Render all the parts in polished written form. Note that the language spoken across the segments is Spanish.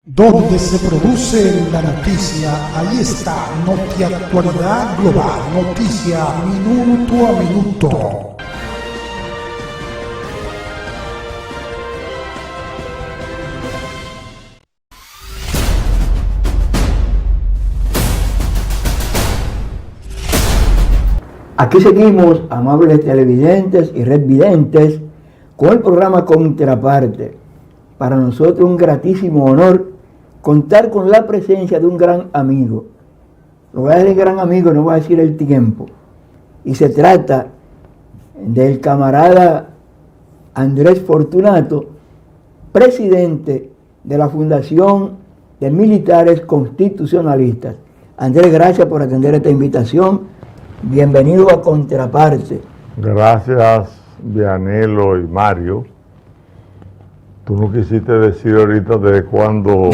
Donde se produce la noticia, ahí está Notiactualidad Global, noticia minuto a minuto. Aquí seguimos, amables televidentes y redvidentes, con el programa Contraparte. Para nosotros un gratísimo honor contar con la presencia de un gran amigo. Lo voy a decir gran amigo, no voy a decir el tiempo. Y se trata del camarada Andrés Fortunato, presidente de la Fundación de Militares Constitucionalistas. Andrés, gracias por atender esta invitación. Bienvenido a Contraparte. Gracias, Vianelo y Mario. Tú no quisiste decir ahorita de cuándo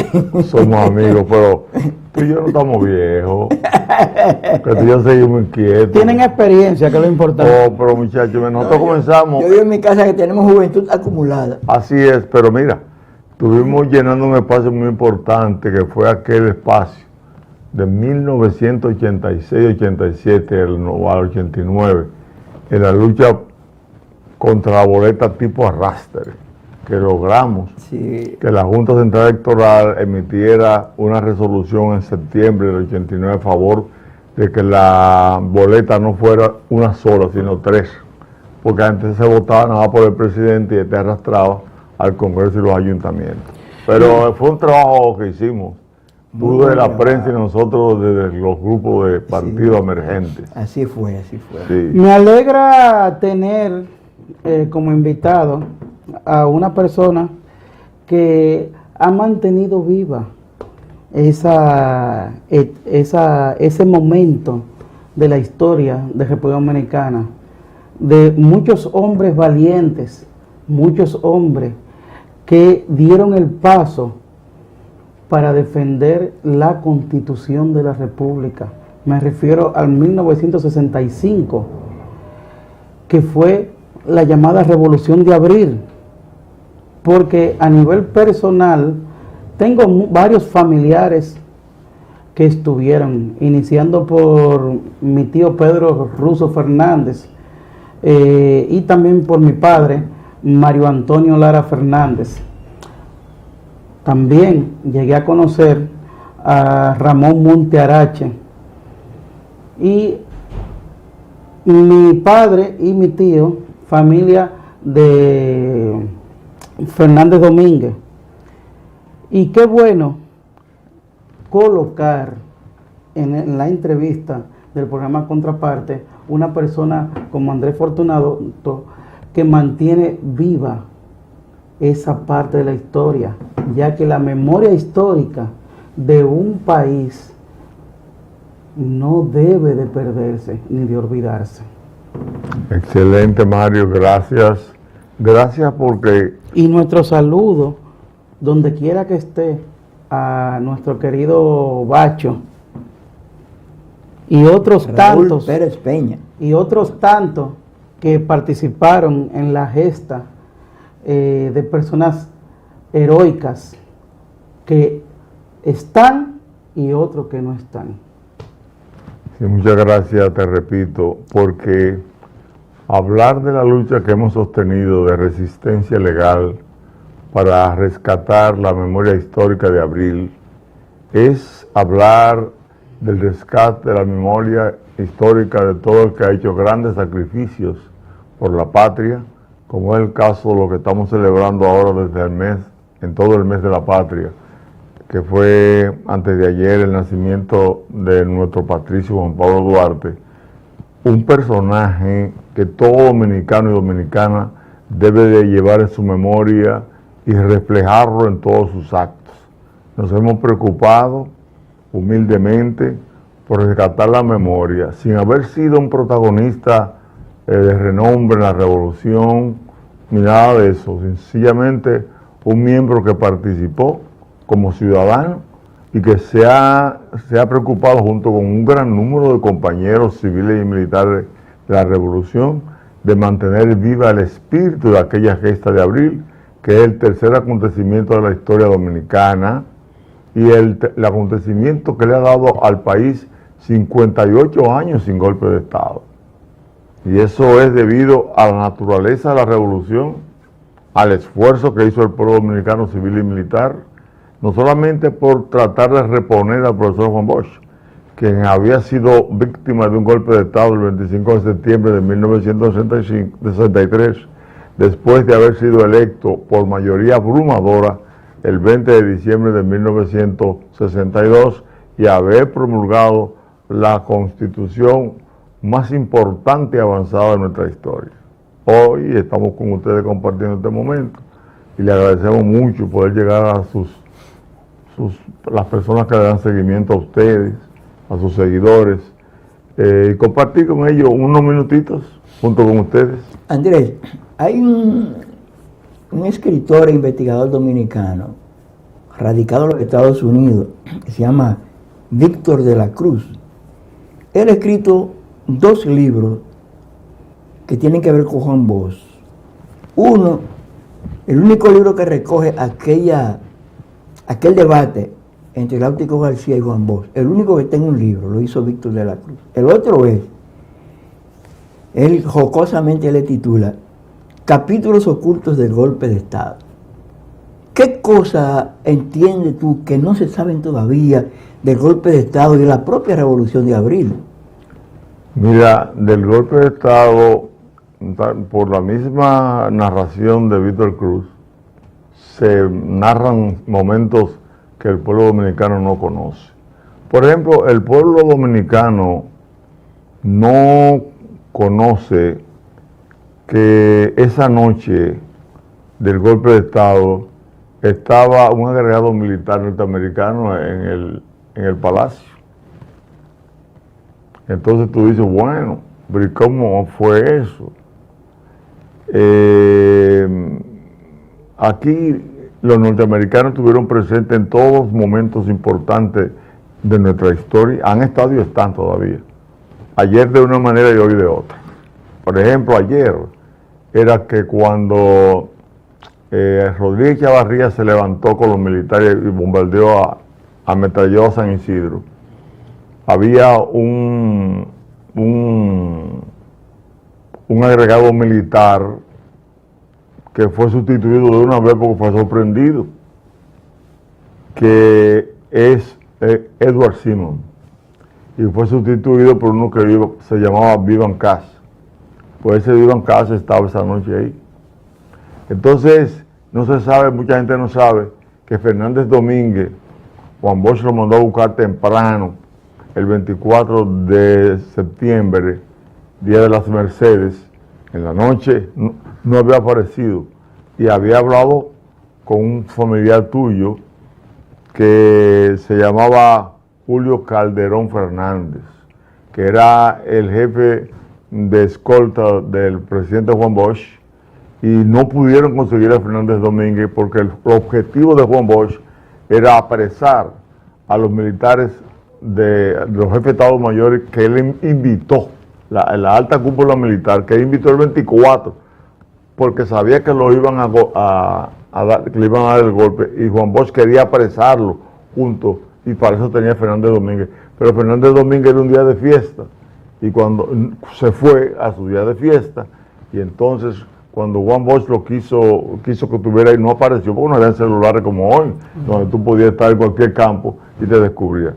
somos amigos, pero tú y yo no estamos viejos. Que tú y yo seguimos inquietos. Tienen experiencia, que es lo importante. Oh, pero muchachos, nosotros comenzamos. Yo digo en mi casa que tenemos juventud acumulada. Así es, pero mira, estuvimos llenando un espacio muy importante que fue aquel espacio de 1986-87 al 89, en la lucha contra la boleta tipo arrastre, que logramos que la Junta Central Electoral emitiera una resolución en septiembre del 89 a favor de que la boleta no fuera una sola, sino tres, porque antes se votaba nada más por el presidente y este arrastraba al Congreso y los ayuntamientos. Pero fue un trabajo que hicimos, tú de la prensa y nosotros desde los grupos de partidos emergentes. Así fue, así fue. Sí. Me alegra tener como invitado a una persona que ha mantenido viva ese momento de la historia de República Dominicana, de muchos hombres valientes, muchos hombres que dieron el paso para defender la Constitución de la República. Me refiero al 1965, que fue la llamada Revolución de Abril, porque a nivel personal tengo varios familiares que estuvieron, iniciando por mi tío Pedro Russo Fernández y también por mi padre, Mario Antonio Lara Fernández. También llegué a conocer a Ramón Monte Arache, y mi padre y mi tío, familia de Fernández Domínguez. Y qué bueno colocar en la entrevista del programa Contraparte una persona como Andrés Fortunato, que mantiene viva esa parte de la historia, ya que la memoria histórica de un país no debe de perderse ni de olvidarse. Excelente, Mario, gracias. Gracias porque... Y nuestro saludo, donde quiera que esté, a nuestro querido Bacho y otros Raúl tantos Pérez Peña. y otros tantos que participaron en la gesta de personas heroicas que están y otros que no están. Sí, muchas gracias, te repito, porque hablar de la lucha que hemos sostenido de resistencia legal para rescatar la memoria histórica de Abril es hablar del rescate de la memoria histórica de todo el que ha hecho grandes sacrificios por la patria, como es el caso de lo que estamos celebrando ahora desde el mes, en todo el mes de la patria, que fue antes de ayer el nacimiento de nuestro patricio Juan Pablo Duarte, un personaje que todo dominicano y dominicana debe de llevar en su memoria y reflejarlo en todos sus actos. Nos hemos preocupado humildemente por rescatar la memoria, sin haber sido un protagonista de renombre en la revolución, ni nada de eso, sencillamente un miembro que participó como ciudadano y que se ha preocupado junto con un gran número de compañeros civiles y militares de la revolución de mantener viva el espíritu de aquella gesta de Abril, que es el tercer acontecimiento de la historia dominicana y el acontecimiento que le ha dado al país 58 años sin golpe de Estado. Y eso es debido a la naturaleza de la revolución, al esfuerzo que hizo el pueblo dominicano civil y militar, no solamente por tratar de reponer al profesor Juan Bosch, quien había sido víctima de un golpe de Estado el 25 de septiembre de 1963, después de haber sido electo por mayoría abrumadora el 20 de diciembre de 1962 y haber promulgado la constitución más importante y avanzada de nuestra historia. Hoy estamos con ustedes compartiendo este momento y le agradecemos mucho poder llegar a las personas que le dan seguimiento a ustedes, a sus seguidores, y compartir con ellos unos minutitos junto con ustedes. Andrés, hay un escritor e investigador dominicano radicado en los Estados Unidos que se llama Víctor de la Cruz. Él ha escrito 2 libros que tienen que ver con Juan Bosch. Uno, el único libro que recoge aquel debate entre Láutico García y Juan Bosch, el único que está en un libro, lo hizo Víctor de la Cruz. El otro es, él jocosamente le titula Capítulos ocultos del golpe de Estado. ¿Qué cosa entiendes tú que no se saben todavía del golpe de Estado y de la propia Revolución de Abril? Mira, del golpe de Estado, por la misma narración de Víctor Cruz, se narran momentos que el pueblo dominicano no conoce. Por ejemplo, el pueblo dominicano no conoce que esa noche del golpe de Estado estaba un agregado militar norteamericano en el palacio. Entonces tú dices, bueno, pero ¿y cómo fue eso? Aquí los norteamericanos estuvieron presentes en todos los momentos importantes de nuestra historia, han estado y están todavía. Ayer de una manera y hoy de otra. Por ejemplo, ayer era que cuando Rodríguez Chavarría se levantó con los militares y bombardeó ametralló a San Isidro, había un agregado militar que fue sustituido de una vez porque fue sorprendido, que es Edward Simon, y fue sustituido por uno que se llamaba Vivan Cass. Pues ese Vivan Cass estaba esa noche ahí. Entonces, no se sabe, mucha gente no sabe, que Fernández Domínguez, Juan Bosch lo mandó a buscar temprano, el 24 de septiembre, Día de las Mercedes, en la noche, no había aparecido, y había hablado con un familiar tuyo que se llamaba Julio Calderón Fernández, que era el jefe de escolta del presidente Juan Bosch, y no pudieron conseguir a Fernández Domínguez porque el objetivo de Juan Bosch era apresar a los militares de los jefes de Estado Mayores que él invitó, la alta cúpula militar, que él invitó el 24, porque sabía que lo iban a dar, que le iban a dar el golpe, y Juan Bosch quería apresarlo junto, y para eso tenía Fernández Domínguez. Pero Fernández Domínguez era un día de fiesta, y cuando se fue a su día de fiesta, y entonces cuando Juan Bosch lo quiso que estuviera ahí, no apareció, porque no había celulares como hoy, donde tú podías estar en cualquier campo y te descubría.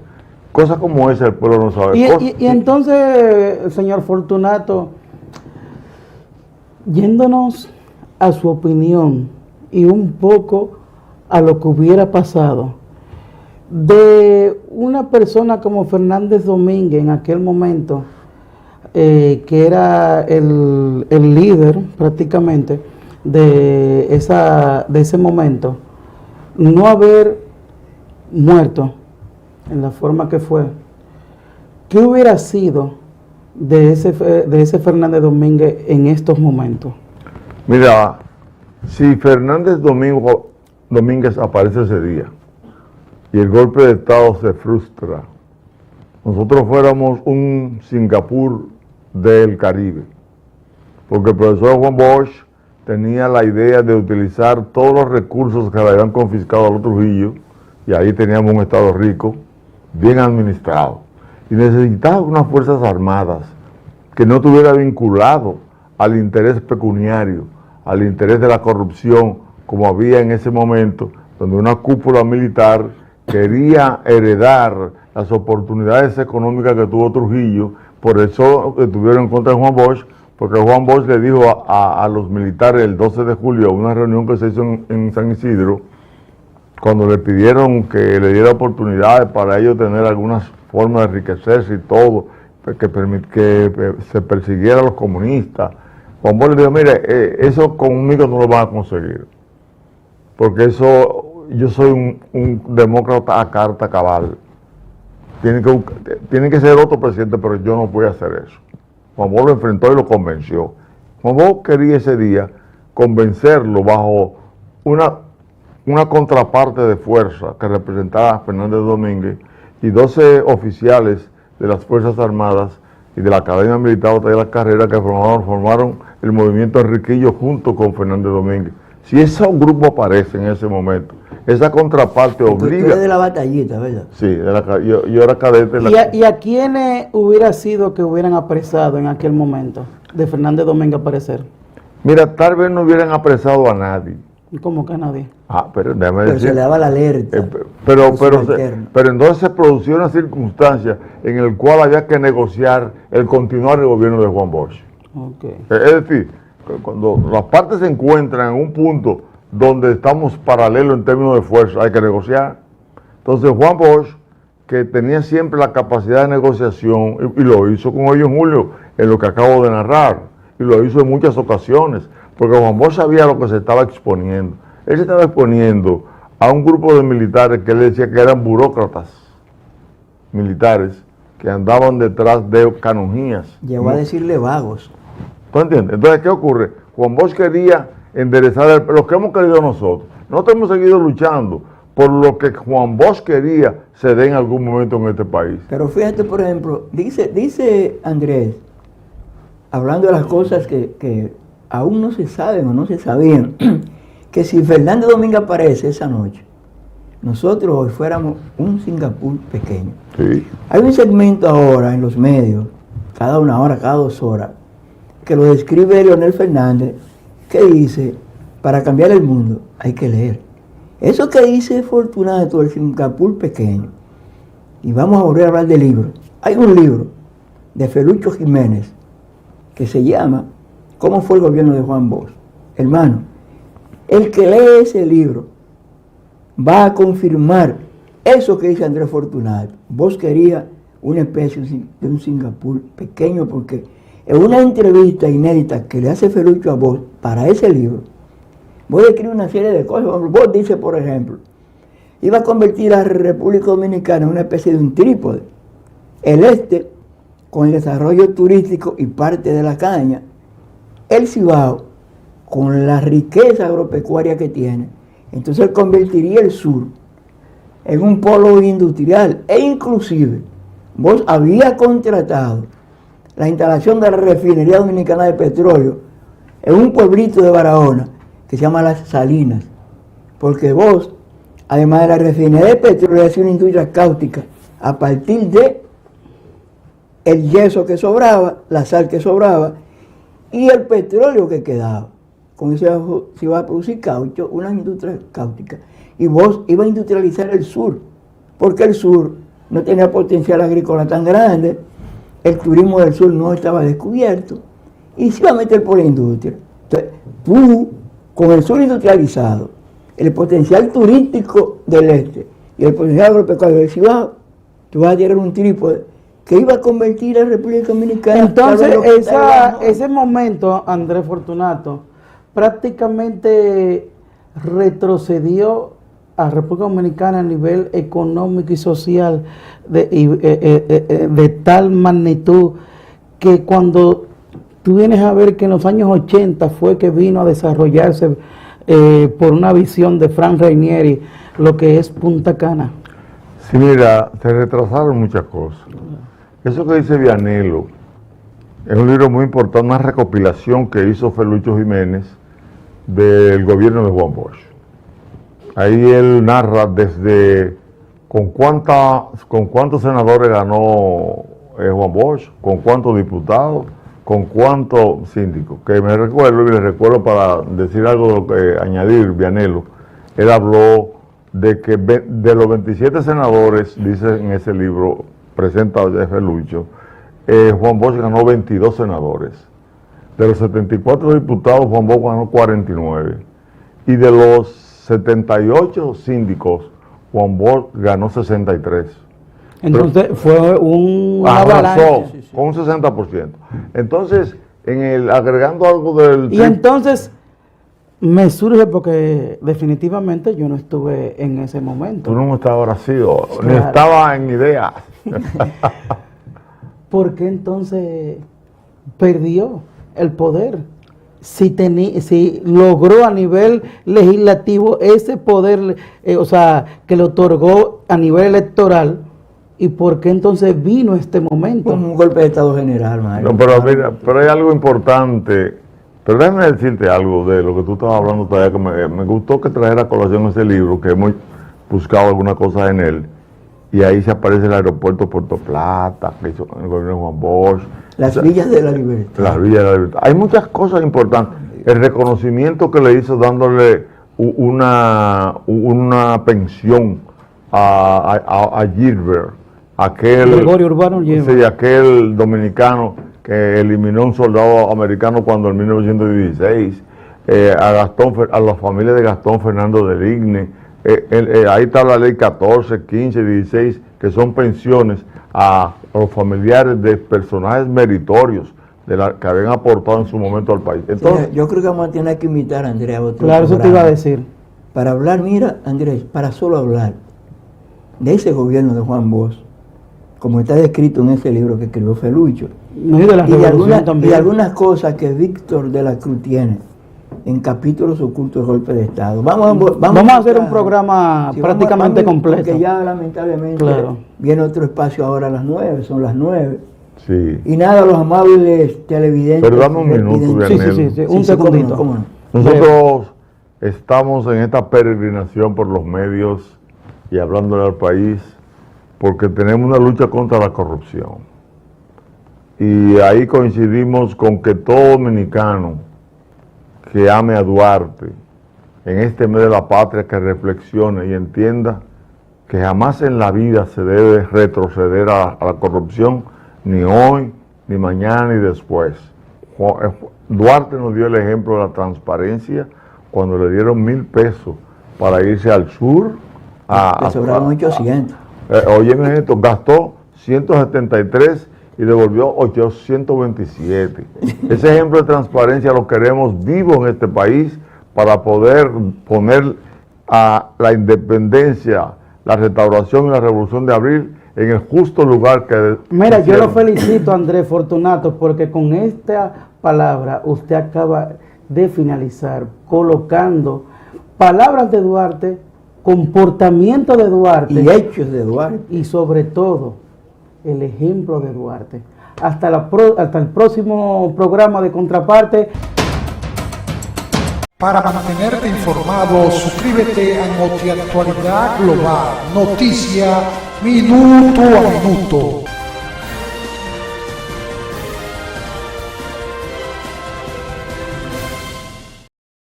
Cosas como esa el pueblo no sabe. Y entonces, señor Fortunato, yéndonos a su opinión y un poco a lo que hubiera pasado, de una persona como Fernández Domínguez en aquel momento, que era el líder prácticamente de ese momento, no haber muerto en la forma que fue, ¿qué hubiera sido de ese Fernández Domínguez en estos momentos? Mira, si Fernández Domínguez aparece ese día y el golpe de Estado se frustra, nosotros fuéramos un Singapur del Caribe, porque el profesor Juan Bosch tenía la idea de utilizar todos los recursos que le habían confiscado a los Trujillo y ahí teníamos un Estado rico, bien administrado, y necesitaba unas Fuerzas Armadas que no estuviera vinculado al interés pecuniario, al interés de la corrupción, como había en ese momento, donde una cúpula militar quería heredar las oportunidades económicas que tuvo Trujillo. Por eso estuvieron en contra de Juan Bosch, porque Juan Bosch le dijo a los militares el 12 de julio, una reunión que se hizo en San Isidro, cuando le pidieron que le diera oportunidades para ellos tener algunas formas de enriquecerse y todo, que se persiguiera a los comunistas. Juan Bosch le dijo, mire, eso conmigo no lo van a conseguir, porque eso, yo soy un demócrata a carta cabal. Tiene que ser otro presidente, pero yo no voy a hacer eso. Juan Bosch lo enfrentó y lo convenció. Juan Bosch quería ese día convencerlo bajo una contraparte de fuerza que representaba a Fernández Domínguez y 12 oficiales de las Fuerzas Armadas y de la Academia Militar de la Carrera que formaron el movimiento Enriquillo junto con Fernández Domínguez. Si ese grupo aparece en ese momento, esa contraparte obliga... Tú eres de la batallita, ¿verdad? Sí, yo era cadete. ¿Y a quiénes hubiera sido que hubieran apresado en aquel momento de Fernández Domínguez aparecer? Mira, tal vez no hubieran apresado a nadie. ¿Cómo que a nadie? Pero déjame decir... se le daba la alerta. Pero entonces se produció una circunstancia en la cual había que negociar el continuar el gobierno de Juan Bosch. Okay. Es decir, cuando las partes se encuentran en un punto donde estamos paralelos en términos de fuerza, hay que negociar. Entonces Juan Bosch, que tenía siempre la capacidad de negociación, y lo hizo con ellos en julio, en lo que acabo de narrar, y lo hizo en muchas ocasiones, porque Juan Bosch sabía lo que se estaba exponiendo. Él se estaba exponiendo a un grupo de militares que él decía que eran burócratas militares que andaban detrás de canonjías. Llegó a decirle vagos. ¿Tú entiendes? Entonces, ¿qué ocurre? Juan Bosch quería enderezar lo que hemos querido nosotros. Nosotros hemos seguido luchando por lo que Juan Bosch quería se dé en algún momento en este país. Pero fíjate, por ejemplo, dice Andrés, hablando de las cosas que aún no se saben o no se sabían, que si Fernández Domínguez aparece esa noche, nosotros hoy fuéramos un Singapur pequeño. Sí. Hay un segmento ahora en los medios, cada una hora, cada 2 horas, que lo describe Leonel Fernández, que dice, para cambiar el mundo hay que leer. Eso que dice Fortunato, el Singapur pequeño, y vamos a volver a hablar de libros. Hay un libro de Felucho Jiménez que se llama ¿Cómo fue el gobierno de Juan Bosch? Hermano, el que lee ese libro va a confirmar eso que dice Andrés Fortunato. Bosch quería una especie de un Singapur pequeño, porque en una entrevista inédita que le hace Felucho a Bosch para ese libro, voy a escribir una serie de cosas. Bosch dice, por ejemplo, iba a convertir a la República Dominicana en una especie de un trípode. El este, con el desarrollo turístico y parte de la caña. El Cibao, con la riqueza agropecuaria que tiene. Entonces él convertiría el sur en un polo industrial. E inclusive, Bosch había contratado la instalación de la refinería dominicana de petróleo en un pueblito de Barahona que se llama Las Salinas, porque Bosch, además de la refinería de petróleo, hacía una industria cáustica a partir de el yeso que sobraba, la sal que sobraba y el petróleo que quedaba. Con eso se iba a producir caucho, una industria cáustica. Y Bosch iba a industrializar el sur, porque el sur no tenía potencial agrícola tan grande, el turismo del sur no estaba descubierto, y se iba a meter por la industria. Entonces, tú, con el sur industrializado, el potencial turístico del este y el potencial agropecuario del Cibao, tú vas a tener un trípode que iba a convertir a la República Dominicana. Entonces, ese momento, Andrés Fortunato, prácticamente retrocedió a República Dominicana a nivel económico y social de tal magnitud que cuando tú vienes a ver que en los años 80 fue que vino a desarrollarse por una visión de Frank Rainieri lo que es Punta Cana. Sí, mira, se retrasaron muchas cosas. Eso que dice Vianello es un libro muy importante, una recopilación que hizo Felucho Jiménez del gobierno de Juan Bosch. Ahí él narra desde con cuántos senadores ganó Juan Bosch, con cuántos diputados, con cuántos síndicos. Que me recuerdo, y le recuerdo para decir algo de lo que añadir, Vianelo, él habló de que de los 27 senadores, dice en ese libro, presenta a Jefe Lucho, Juan Bosch ganó 22 senadores. De los 74 diputados, Juan Bosch ganó 49. Y de los 78 síndicos, Juan Bosch ganó 63. Entonces fue una arrasó avalancha. con un 60%. Entonces, agregando algo del... Y entonces me surge, porque definitivamente yo no estuve en ese momento. Tú no estabas vacío, Claro. ni estaba en ideas. ¿Por qué entonces perdió el poder? Si logró a nivel legislativo ese poder, o sea, que le otorgó a nivel electoral, ¿y por qué entonces vino este momento? Como un golpe de Estado general, Mario. No, pero mira, pero hay algo importante. Pero déjame decirte algo de lo que tú estabas hablando todavía, que me gustó que trajera a colación ese libro, que hemos buscado alguna cosa en él, y ahí se aparece el aeropuerto de Puerto Plata, que hizo el gobierno de Juan Bosch. Las villas de la libertad. Las villas de la libertad. Hay muchas cosas importantes. El reconocimiento que le hizo dándole una pensión a Gilbert, Gregorio Urbano Gilbert. Sí, aquel dominicano que eliminó un soldado americano cuando en 1916, a la familia de Gastón Fernando de Ligne, ahí está la ley 14, 15, 16, que son pensiones a los familiares de personajes meritorios que habían aportado en su momento al país. Entonces, Yo creo que vamos a tener que invitar a Andrés a otro Claro, eso te iba a programa decir. para hablar, mira, Andrés, para solo hablar de ese gobierno de Juan Bosch, como está descrito en ese libro que escribió Felucho, No, y de la revolución también. y algunas cosas que Víctor de la Cruz tiene en capítulos ocultos del golpe de Estado. Vamos a hacer un programa prácticamente completo. Porque ya lamentablemente Claro. viene otro espacio ahora a las 9, son las 9. sí. Y nada, los amables televidentes. Pero dame un minuto, Sí, Vianelo. sí, un segundito. ¿Cómo no? Nosotros estamos en esta peregrinación por los medios y hablándole al país porque tenemos una lucha contra la corrupción. Y ahí coincidimos con que todo dominicano que ame a Duarte en este mes de la patria, que reflexione y entienda que jamás en la vida se debe retroceder a la corrupción, ni hoy, ni mañana, ni después. Duarte nos dio el ejemplo de la transparencia cuando le dieron 1,000 pesos para irse al sur. Le sobraron 800. Óyeme esto, gastó 173 y devolvió 827. Ese ejemplo de transparencia lo queremos vivo en este país para poder poner a la independencia, la restauración y la revolución de abril en el justo lugar que... Mira, yo lo felicito, Andrés Fortunato, porque con esta palabra usted acaba de finalizar colocando palabras de Duarte, comportamiento de Duarte Y hechos de Duarte. y sobre todo el ejemplo de Duarte. Hasta el próximo programa de Contraparte. Para mantenerte informado, suscríbete a Notiactualidad Global, noticia minuto a minuto.